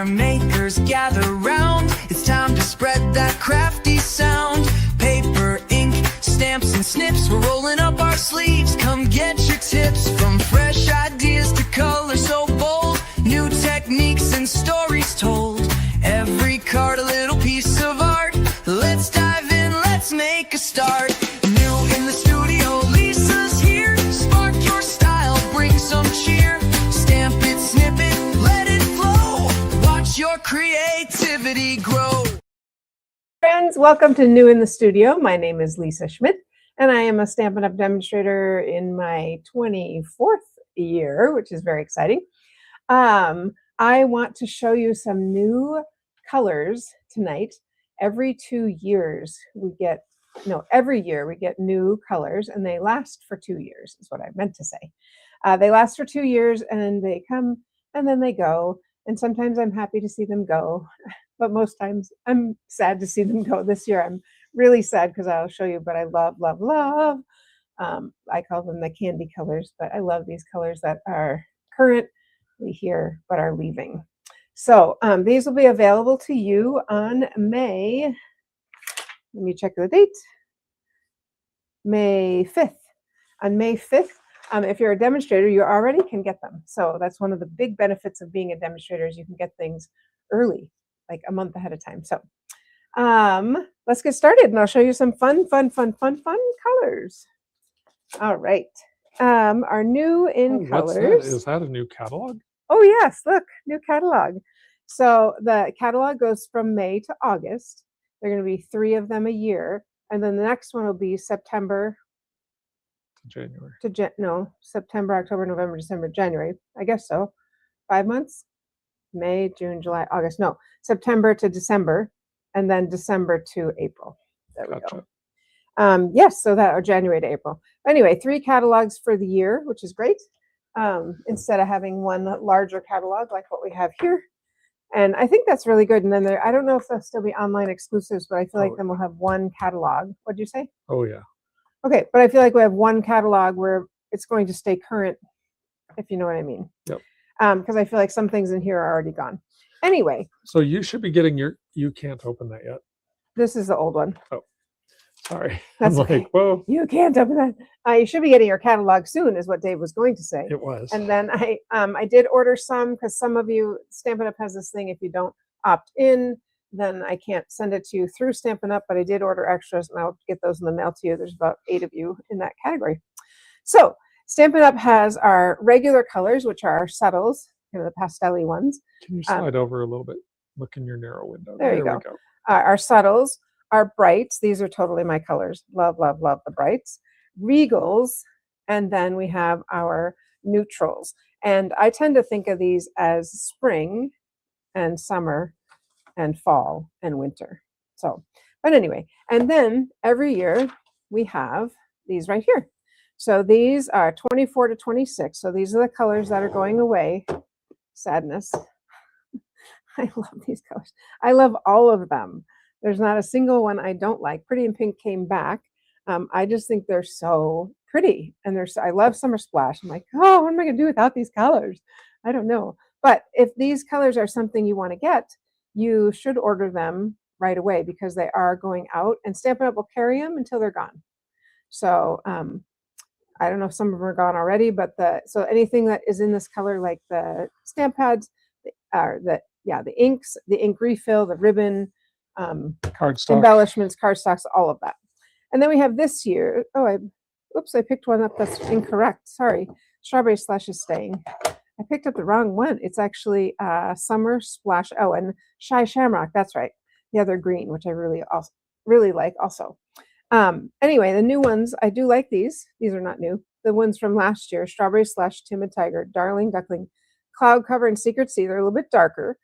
Bonfire makers gather round. It's time to spread that crafty sound. Paper, ink, stamps and snips, we're rolling up our sleeves. Come get your tips, from fresh ideas to color so bold. New techniques and stories told. Every card a little piece of art. Let's dive in, let's make a start. New in the studio, Lisa's here. Spark your style, bring some cheer. Stamp it, snip it, let it flow. Watch your creativity grow. Friends, welcome to New in the Studio. My name is Lisa Schmidt, and I am a Stampin' Up! Demonstrator in my 24th year, which is very exciting. I want to show you some new colors tonight. Every year we get new colors, and they last for 2 years, is what I meant to say. They last for 2 years, and they come and then they go, and sometimes I'm happy to see them go, but most times I'm sad to see them go. This year I'm really sad because I'll show you, but I love, love, love. I call them the candy colors, but I love these colors that are currently here but are leaving. So these will be available to you on May, let me check the date, May 5th. On May 5th, if you're a demonstrator, you already can get them. So that's one of the big benefits of being a demonstrator, is you can get things early, like a month ahead of time. So let's get started, and I'll show you some fun colors. All right. Our new in colors. Is that a new catalog? Oh yes, look, new catalog. So the catalog goes from May to August. There are going to be 3 of them a year, and then the next one will be September to January. September, October, November, December, January. I guess so. 5 months. May, June, July, August. No, September to December, and then December to April. There we go. Yes, so that, or January to April. Anyway, 3 catalogs for the year, which is great. Instead of having one larger catalog like what we have here. And I think that's really good. And then I don't know if they'll still be online exclusives, but I feel like then we'll have one catalog. What'd you say? Oh yeah. Okay, but I feel like we have one catalog where it's going to stay current, if you know what I mean. Yep. Because I feel like some things in here are already gone. Anyway. So you should be getting you can't open that yet. This is the old one. Oh, sorry. That's I'm okay. like, whoa. You can't open that. You should be getting your catalog soon, is what Dave was going to say. It was. And then I did order some, because some of you, Stampin' Up! Has this thing, if you don't opt in, then I can't send it to you through Stampin' Up!, but I did order extras, and I'll get those in the mail to you. There's about 8 of you in that category. So Stampin' Up! Has our regular colors, which are our subtles, the pastel-y ones. Can you slide over a little bit? Look in your narrow window. There you go. Our subtles, our brights. These are totally my colors. Love, love, love the brights. Regals, and then we have our neutrals. And I tend to think of these as spring and summer and fall and winter. So, but anyway, and then every year we have these right here. So these are 24 to 26. So these are the colors that are going away. Sadness. I love these colors. I love all of them. There's not a single one I don't like. Pretty in Pink came back. I just think they're so pretty, and I love Summer Splash. I'm like, oh, what am I going to do without these colors? I don't know. But if these colors are something you want to get, you should order them right away, because they are going out, and Stampin' Up! Will carry them until they're gone. So I don't know if some of them are gone already, but so anything that is in this color, like the stamp pads, the inks, the ink refill, the ribbon, cardstock embellishments, cardstocks, all of that. And then we have this year. Oh, I picked one up that's incorrect. Sorry. Strawberry Slush is staying. I picked up the wrong one. It's actually Summer Splash. Oh, and Shy Shamrock. That's right. The other green, which I really like also. Anyway, the new ones, I do like these. These are not new. The ones from last year, Strawberry Slush, Timid Tiger, Darling Duckling, Cloud Cover, and Secret Sea. They're a little bit darker.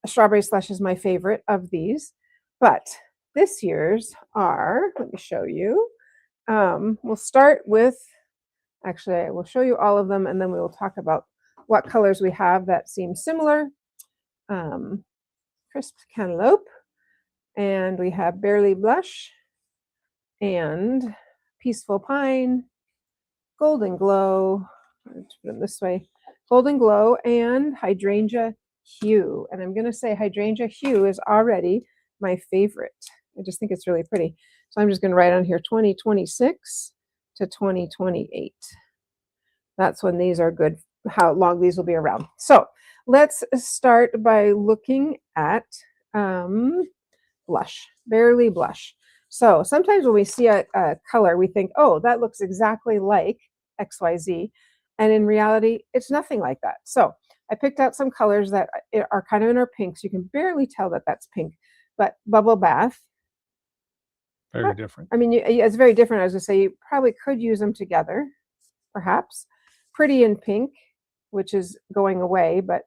Strawberry Slush is my favorite of these. But this year's are, let me show you. We'll start with, actually, I will show you all of them, and then we will talk about what colors we have that seem similar. Crisp Cantaloupe, and we have Barely Blush, and Peaceful Pine, Golden Glow, let's put them this way, Golden Glow, and Hydrangea Hue. And I'm going to say Hydrangea Hue is already my favorite. I just think it's really pretty. So I'm just going to write on here 2026 to 2028. That's when these are good, how long these will be around. So let's start by looking at blush, Barely Blush. So sometimes when we see a color, we think, oh, that looks exactly like XYZ. And in reality, it's nothing like that. So I picked out some colors that are kind of in our pinks. You can barely tell that that's pink, but Bubble Bath. Very different. I mean, it's very different. I was going to say, you probably could use them together, perhaps. Pretty in Pink, which is going away, but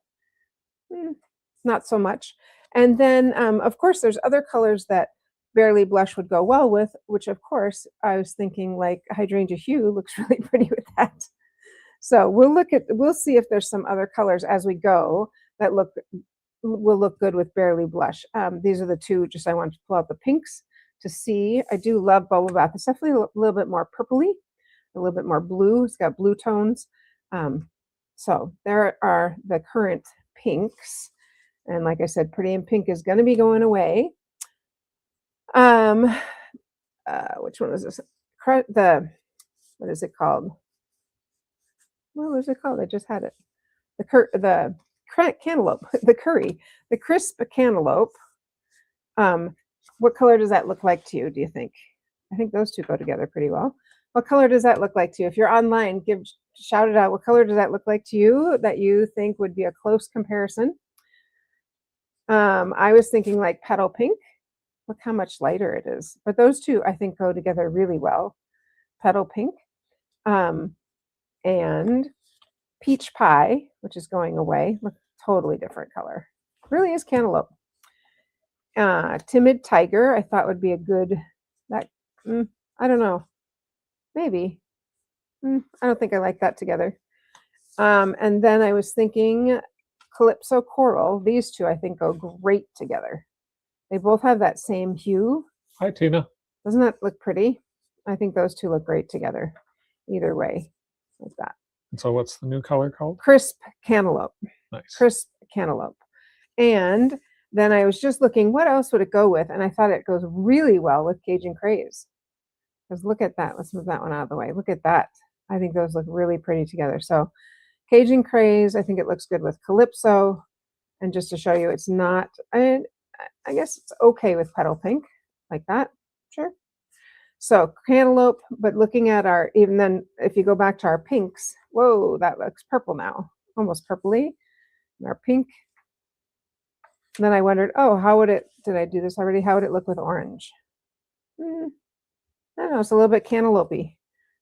not so much. And then, of course, there's other colors that Barely Blush would go well with, which, of course, I was thinking like Hydrangea Hue looks really pretty with that. So we'll see if there's some other colors as we go that will look good with Barely Blush. These are the two, just I wanted to pull out the pinks to see. I do love Bubble Bath. It's definitely a little bit more purpley, a little bit more blue. It's got blue tones. So there are the current pinks. And like I said, Pretty in Pink is going to be going away. Which one is this? What is it called? What was it called? I just had it. The cantaloupe, the curry, the crisp cantaloupe. What color does that look like to you, do you think? I think those two go together pretty well. What color does that look like to you? If you're online, shout it out. What color does that look like to you that you think would be a close comparison? I was thinking like Petal Pink. Look how much lighter it is. But those two, I think, go together really well. Petal Pink. And Peach Pie, which is going away. Look, totally different color. Really is cantaloupe. Timid Tiger, I thought would be a good, I don't know. Maybe. I don't think I like that together. And then I was thinking Calypso Coral. These two, I think, go great together. They both have that same hue. Hi, Tina. Doesn't that look pretty? I think those two look great together. Either way, like that. And so what's the new color called? Crisp Cantaloupe. Nice. Crisp Cantaloupe. And then I was just looking, what else would it go with? And I thought it goes really well with Cajun Craze. Because look at that. Let's move that one out of the way. Look at that. I think those look really pretty together. So Cajun Craze, I think it looks good with Calypso. And just to show you, it's not, I guess it's okay with Petal Pink, like that. Sure. So Cantaloupe, but looking at even then, if you go back to our pinks, whoa, that looks purple now. Almost purpley. And our pink. And then I wondered, oh, did I do this already? How would it look with orange? I don't know, it's a little bit cantaloupe-y.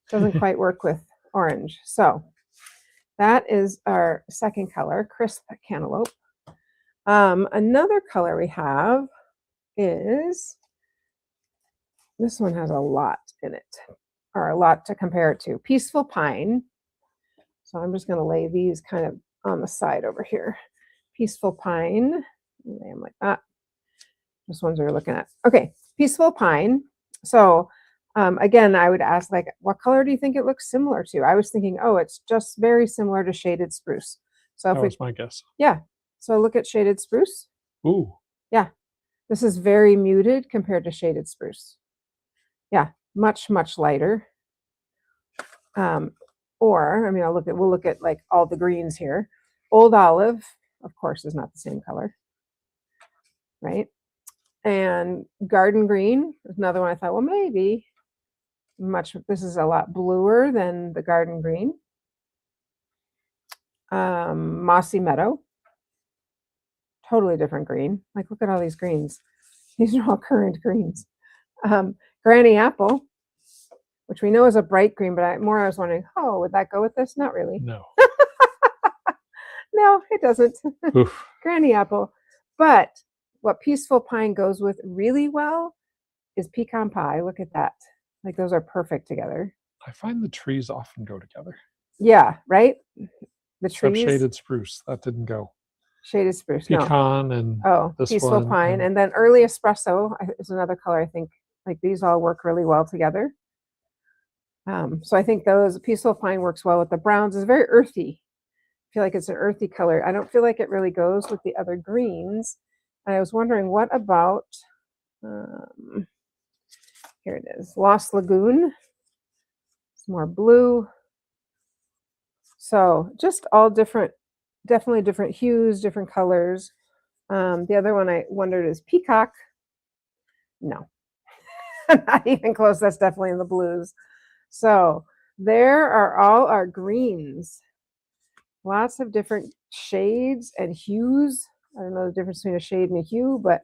Doesn't quite work with orange. So that is our second color, Crisp Cantaloupe. Another color we have is, this one has a lot in it, or a lot to compare it to. Peaceful Pine. So I'm just going to lay these kind of on the side over here. Peaceful Pine. Lay them like that. This ones we're looking at. Okay, Peaceful Pine. So again, I would ask, like, what color do you think it looks similar to? I was thinking, oh, it's just very similar to Shaded Spruce. So that was my guess. Yeah. So look at Shaded Spruce. Ooh. Yeah. This is very muted compared to Shaded Spruce. Yeah, much, much lighter. Or, I mean, we'll look at like all the greens here. Old Olive, of course, is not the same color. Right? And Garden Green is another one I thought, well, maybe. This is a lot bluer than the Garden Green. Mossy Meadow. Totally different green. Like, look at all these greens. These are all current greens. Granny Apple, which we know is a bright green, but I was wondering, oh, would that go with this? Not really. No. No, it doesn't. Oof. Granny Apple. But what Peaceful Pine goes with really well is Pecan Pie. Look at that. Like, those are perfect together. I find the trees often go together. Yeah, right? The Except trees. Shaded Spruce. That didn't go. Shaded Spruce. No. Pecan and this Peaceful one, Pine. And then Early Espresso is another color, I think. Like, these all work really well together. So I think Peaceful Pine works well with the browns. It's very earthy. feel like it's an earthy color. I don't feel like it really goes with the other greens. I was wondering, what about, here it is, Lost Lagoon. It's more blue. So just all different, definitely different hues, different colors. The other one I wondered is Peacock. No, not even close. That's definitely in the blues. So there are all our greens. Lots of different shades and hues. I don't know the difference between a shade and a hue, but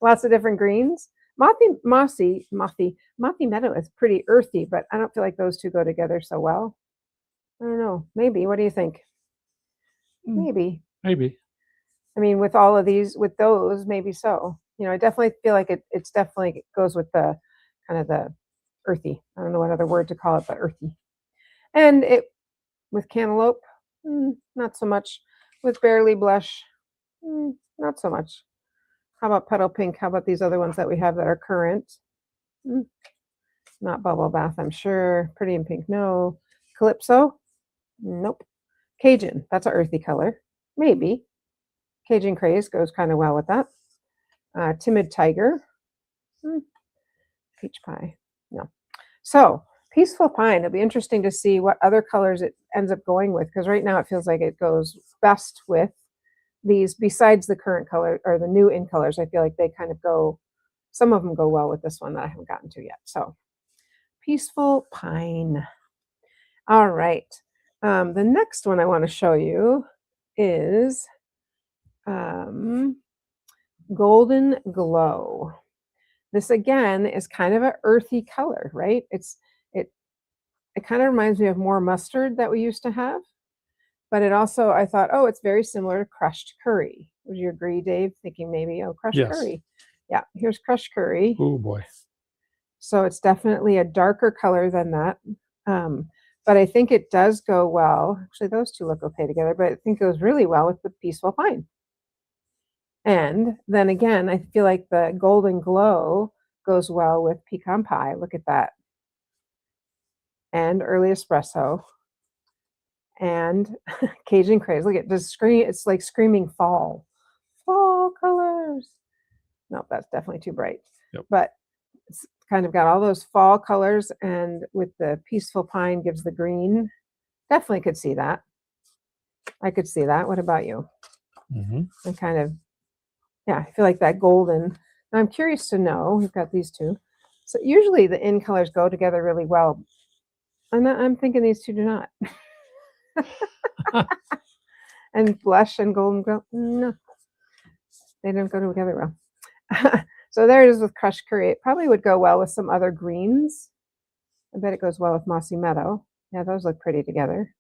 lots of different greens. Mossy Meadow is pretty earthy, but I don't feel like those two go together so well. I don't know. Maybe. What do you think? Maybe. Maybe. I mean, with all of these, with those, maybe so. You know, I definitely feel like it's definitely goes with the kind of the earthy. I don't know what other word to call it, but earthy. And it with Cantaloupe, not so much. With Barely Blush, not so much. How about Petal Pink? How about these other ones that we have that are current? Not Bubble Bath, I'm sure. Pretty in Pink, no. Calypso? Nope. Cajun, that's an earthy color. Maybe. Cajun Craze goes kind of well with that. Timid Tiger. Peach Pie. No. So, Peaceful Pine. It'll be interesting to see what other colors it ends up going with, because right now it feels like it goes best with these, besides the current color or the new in colors. I feel like they kind of go, some of them go well with this one that I haven't gotten to yet. So, Peaceful Pine. All right. The next one I want to show you is Golden Glow. This again is kind of an earthy color, right? It kind of reminds me of more mustard that we used to have, but it also, I thought, oh, it's very similar to crushed curry. Would you agree, Dave? Thinking maybe, oh, crushed curry. Yeah, here's crushed curry. Oh boy. So it's definitely a darker color than that. But I think it does go well. Actually, those two look okay together, but I think it goes really well with the Peaceful Pine. And then again, I feel like the Golden Glow goes well with Pecan Pie. Look at that. And Early Espresso. And Cajun Craze. Look at this screen. It's like screaming fall. Fall colors. No, that's definitely too bright. Yep. But it's kind of got all those fall colors, and with the Peaceful Pine gives the green. Definitely could see that. I could see that. What about you? I kind of, yeah, I feel like that golden. Now I'm curious to know, we've got these two. So usually the in colors go together really well. I'm thinking these two do not. And Blush and Golden Glow, no. They don't go together well. So there it is with Crushed Curry. It probably would go well with some other greens. I bet it goes well with Mossy Meadow. Yeah, those look pretty together.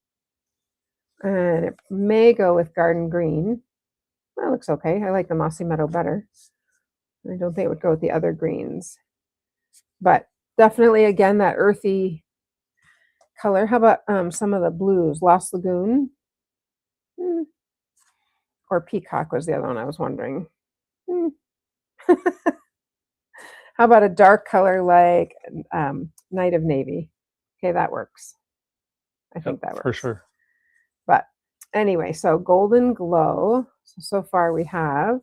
And it may go with Garden Green. That looks okay. I like the Mossy Meadow better. I don't think it would go with the other greens. But definitely, again, that earthy color. How about some of the blues? Lost Lagoon? Or Peacock was the other one I was wondering. How about a dark color like Night of Navy? Okay, that works. I think that works. For sure. But anyway, so Golden Glow. So far we have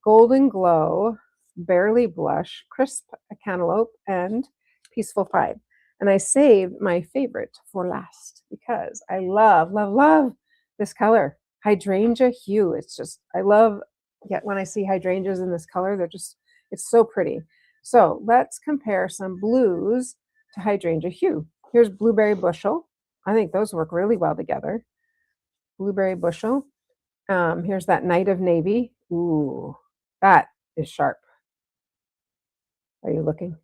Golden Glow, Barely Blush, Crisp Cantaloupe, and Peaceful Pine. And I saved my favorite for last because I love, love, love this color. Hydrangea hue. It's just, I love, when I see hydrangeas in this color, they're just, it's so pretty. So let's compare some blues to Hydrangea hue. Here's Blueberry Bushel. I think those work really well together. Blueberry Bushel. Here's that Night of Navy. Ooh, that is sharp. Are you looking?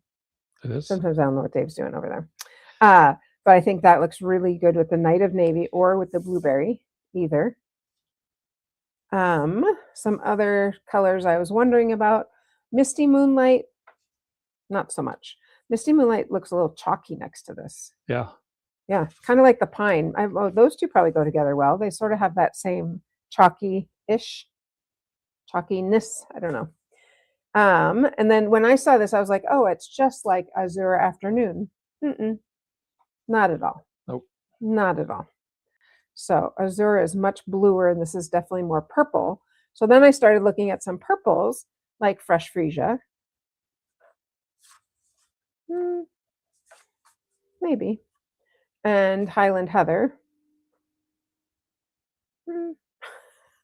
It is. Sometimes I don't know what Dave's doing over there. But I think that looks really good with the Night of Navy or with the blueberry, either. Some other colors I was wondering about. Misty Moonlight, not so much. Misty Moonlight looks a little chalky next to this. Yeah. Yeah, kind of like the pine. Those two probably go together well. They sort of have that same chalky-ish, chalkiness. I don't know. And then when I saw this, I was like, oh, it's just like Azure Afternoon. Not at all. Nope. Not at all. So azure is much bluer, and this is definitely more purple. So then I started looking at some purples, like fresh freesia. Maybe. And Highland heather.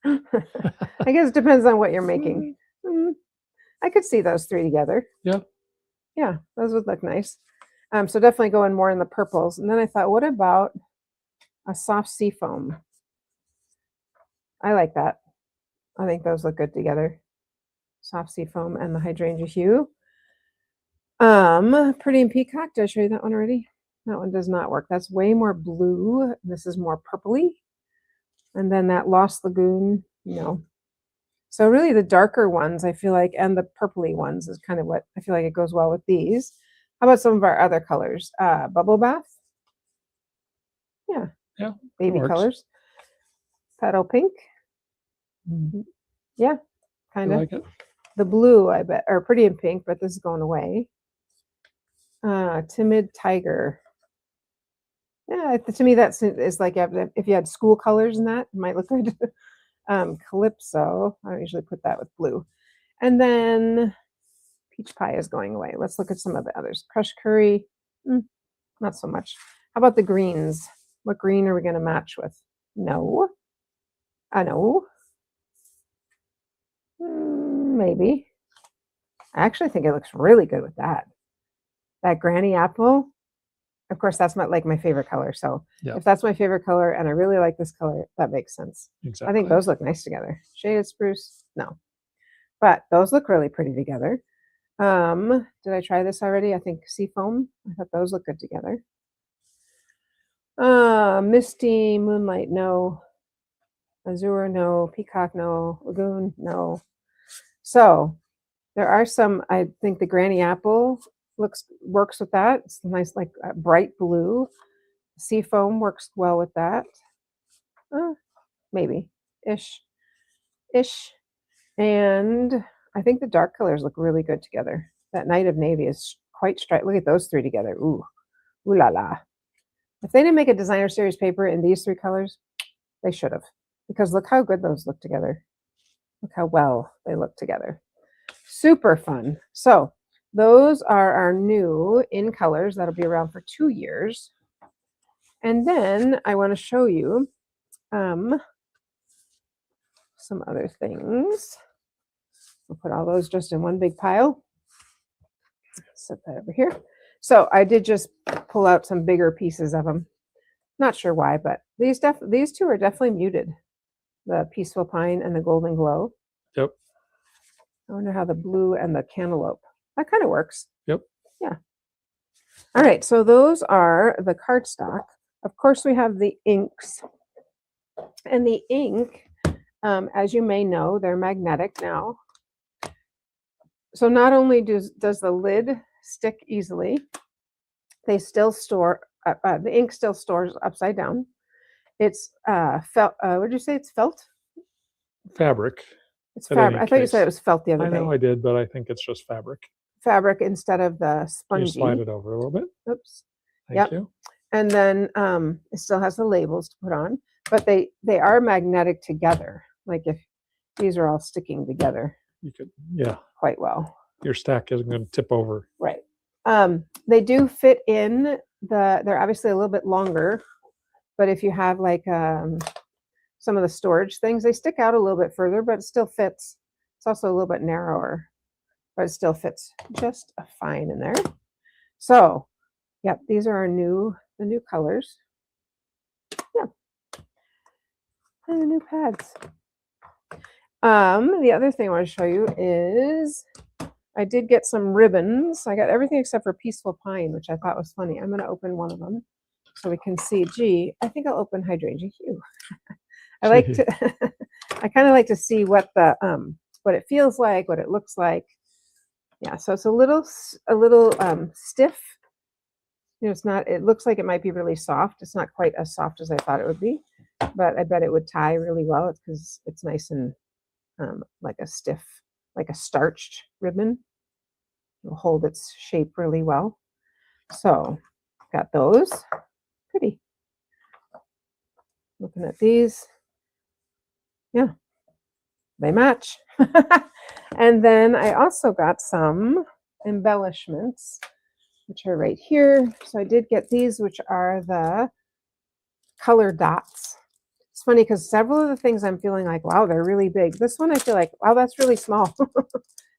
I guess it depends on what you're making. I could see those three together. Yeah. Yeah, those would look nice. So definitely going more in the purples. And then I thought, what about a soft sea foam? I like that. I think those look good together. Soft sea foam and the hydrangea hue. Pretty in peacock. Did I show you that one already? That one does not work. That's way more blue. This is more purpley. And then that Lost Lagoon, no. So really the darker ones, I feel like, and the purpley ones is kind of what I feel like it goes well with these. How about some of our other colors? Bubble bath. Yeah. Yeah. Baby colors. Petal pink. Yeah. Kind of. Like it. The blue, I bet, or pretty in pink, but this is going away. Timid tiger. Yeah, to me that's like if you had school colors in that, it might look good. Calypso. I don't usually put that with blue. And then peach pie is going away. Let's look at some of the others. Crushed curry. Not so much. How about the greens? What green are we going to match with? No. I know. Maybe. I actually think it looks really good with that. That granny apple. Of course, that's my favorite color. So if that's my favorite color and I really like this color, that makes sense. Exactly. I think those look nice together. Shaded spruce, no. But those look really pretty together. Did I try this already? I think seafoam. I thought those look good together. Misty, moonlight, no. Azure, no. Peacock, no. Lagoon, no. So there are some, I think the granny apple works with that. It's nice, like bright blue. Seafoam works well with that. Maybe ish. And I think the dark colors look really good together. That night of navy is quite striking. Look at those three together. Ooh la la. If they didn't make a designer series paper in these three colors, they should have, because look how good those look together. Look how well they look together. Super fun. So those are our new in colors that'll be around for 2 years. And then I want to show you some other things. We'll put all those just in one big pile. Set that over here. So I did just pull out some bigger pieces of them. Not sure why, but these two are definitely muted. The Peaceful Pine and the Golden Glow. Yep. I wonder how the blue and the cantaloupe. That kind of works. Yep. Yeah. All right. So those are the cardstock. Of course, we have the inks. And the ink, as you may know, they're magnetic now. So not only does the lid stick easily, they still store, the ink still stores upside down. It's felt, what did you say? It's felt? Fabric. It's fabric. I thought you said it was felt the other day. I know I did, but I think it's just fabric. Fabric instead of the spongy. You slide it over a little bit. Oops. Thank you. And then it still has the labels to put on, but they are magnetic together. Like if these are all sticking together. You could, quite well. Your stack isn't going to tip over. Right. They do fit in they're obviously a little bit longer, but if you have like some of the storage things, they stick out a little bit further, but it still fits. It's also a little bit narrower, but it still fits just fine in there. So, yep, these are the new colors. Yeah. And the new pads. The other thing I want to show you is I did get some ribbons. I got everything except for Peaceful Pine, which I thought was funny. I'm going to open one of them so we can see. Gee, I think I'll open Hydrangea Hue. I like to. I kind of like to see what the what it feels like, what it looks like. Yeah, so it's a little stiff. You know, it's not. It looks like it might be really soft. It's not quite as soft as I thought it would be, but I bet it would tie really well because it's nice and like a stiff, like a starched ribbon. It'll hold its shape really well. So got those. Pretty. Looking at these. Yeah, they match. And then I also got some embellishments, which are right here. So I did get these, which are the color dots. It's funny because several of the things I'm feeling like, wow, they're really big. This one I feel like, wow, that's really small.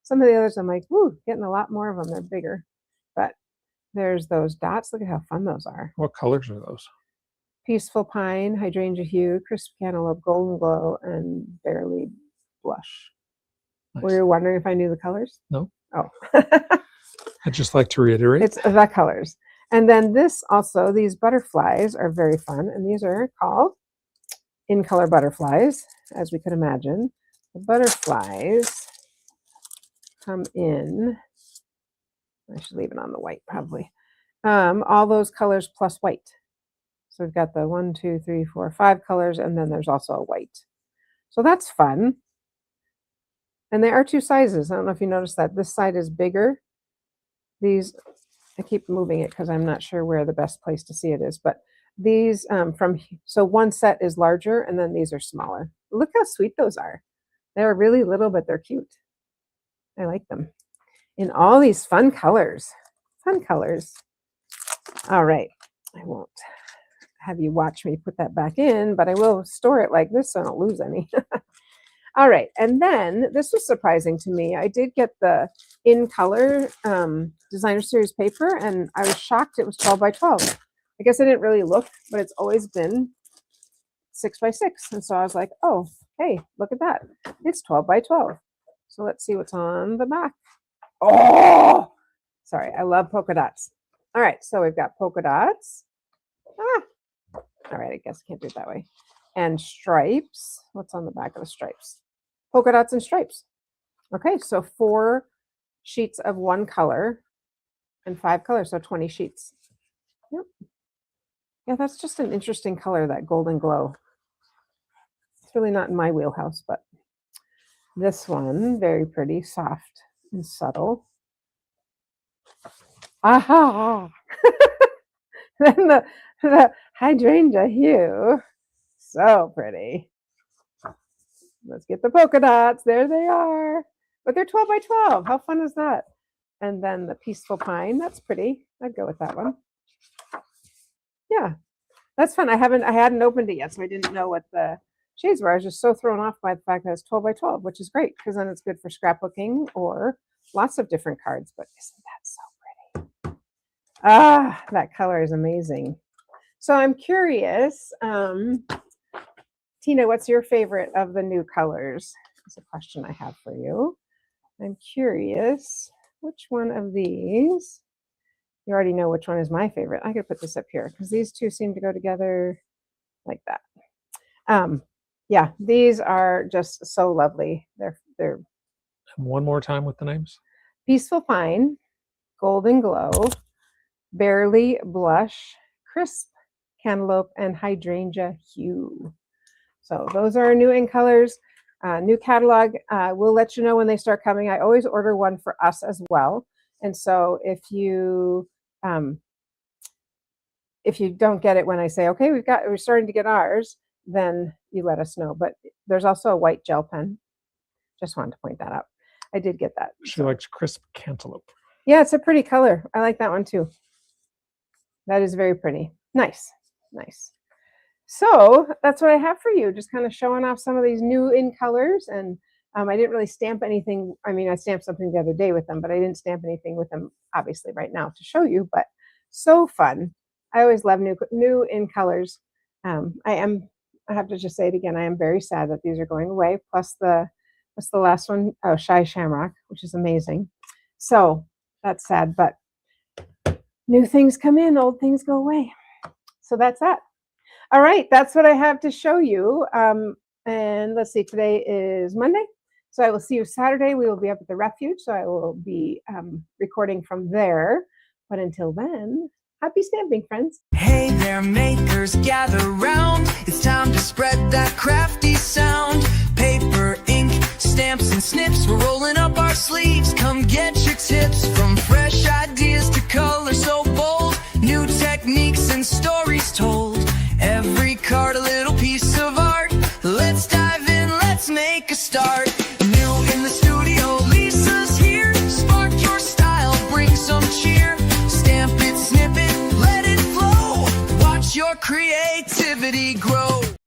Some of the others I'm like, whoo, getting a lot more of them. They're bigger. But there's those dots. Look at how fun those are. What colors are those? Peaceful Pine, Hydrangea Hue, Crisp Cantaloupe, Golden Glow, and Barely Blush. Nice. Were you wondering if I knew the colors? No. Oh. I'd just like to reiterate. It's the colors. And then this also, these butterflies are very fun. And these are called In Color Butterflies, as we could imagine. The butterflies come in, I should leave it on the white probably. All those colors plus white. So we've got the 1, 2, 3, 4, 5 colors, and then there's also a white. So that's fun. And they are 2 sizes. I don't know if you noticed that. This side is bigger. These, I keep moving it because I'm not sure where the best place to see it is. But these so one set is larger, and then these are smaller. Look how sweet those are. They're really little, but they're cute. I like them. In all these fun colors. Fun colors. All right. I won't have you watch me put that back in, but I will store it like this so I don't lose any. All right, and then this was surprising to me. I did get the In Color Designer Series paper, and I was shocked it was 12 by 12. I guess I didn't really look, but it's always been 6 by 6. And so I was like, oh, hey, look at that. It's 12 by 12. So let's see what's on the back. Oh, sorry, I love polka dots. All right, so we've got polka dots. All right, I guess I can't do it that way. And stripes. What's on the back of the stripes? Polka dots and stripes. Okay, so 4 sheets of 1 color and 5 colors, so 20 sheets. Yep. Yeah, that's just an interesting color, that golden glow. It's really not in my wheelhouse, but this one, very pretty, soft and subtle. Aha! Then the Hydrangea Hue. So pretty. Let's get the polka dots. There they are. But they're 12 by 12. How fun is that? And then the Peaceful Pine. That's pretty. I'd go with that one. Yeah, that's fun. I hadn't opened it yet, so I didn't know what the shades were. I was just so thrown off by the fact that it's 12 by 12, which is great because then it's good for scrapbooking or lots of different cards. But isn't that so pretty? Ah, that color is amazing. So I'm curious, Tina, what's your favorite of the new colors? That's a question I have for you. I'm curious, which one of these? You already know which one is my favorite. I could put this up here because these two seem to go together like that. Yeah, these are just so lovely. They're One more time with the names. Peaceful Pine, Golden Glow, Barely Blush, Crisp Cantaloupe, and Hydrangea Hue. So those are our new In Colors, new catalog. We'll let you know when they start coming. I always order one for us as well. And so if you don't get it when I say, okay, we're starting to get ours, then you let us know. But there's also a white gel pen. Just wanted to point that out. I did get that. She likes Crisp Cantaloupe. Yeah, it's a pretty color. I like that one too. That is very pretty. Nice, nice. So that's what I have for you. Just kind of showing off some of these new In Colors. And I didn't really stamp anything. I mean, I stamped something the other day with them, but I didn't stamp anything with them, obviously, right now to show you. But so fun. I always love new In Colors. I have to just say it again, I am very sad that these are going away. Plus the last one, oh, Shy Shamrock, which is amazing. So that's sad, but new things come in, old things go away. So that's that. All right, that's what I have to show you. And let's see, today is Monday. So I will see you Saturday. We will be up at the Refuge. So I will be recording from there. But until then, happy stamping, friends. Hey there, makers, gather round. It's time to spread that crafty sound. Paper, ink, stamps, and snips. We're rolling up our sleeves. Come get your tips. From fresh ideas to color so bold. New techniques and stories told. Every card a little piece start. New in the studio, Lisa's here. Spark your style, bring some cheer. Stamp it, snip it, let it flow. Watch your creativity grow.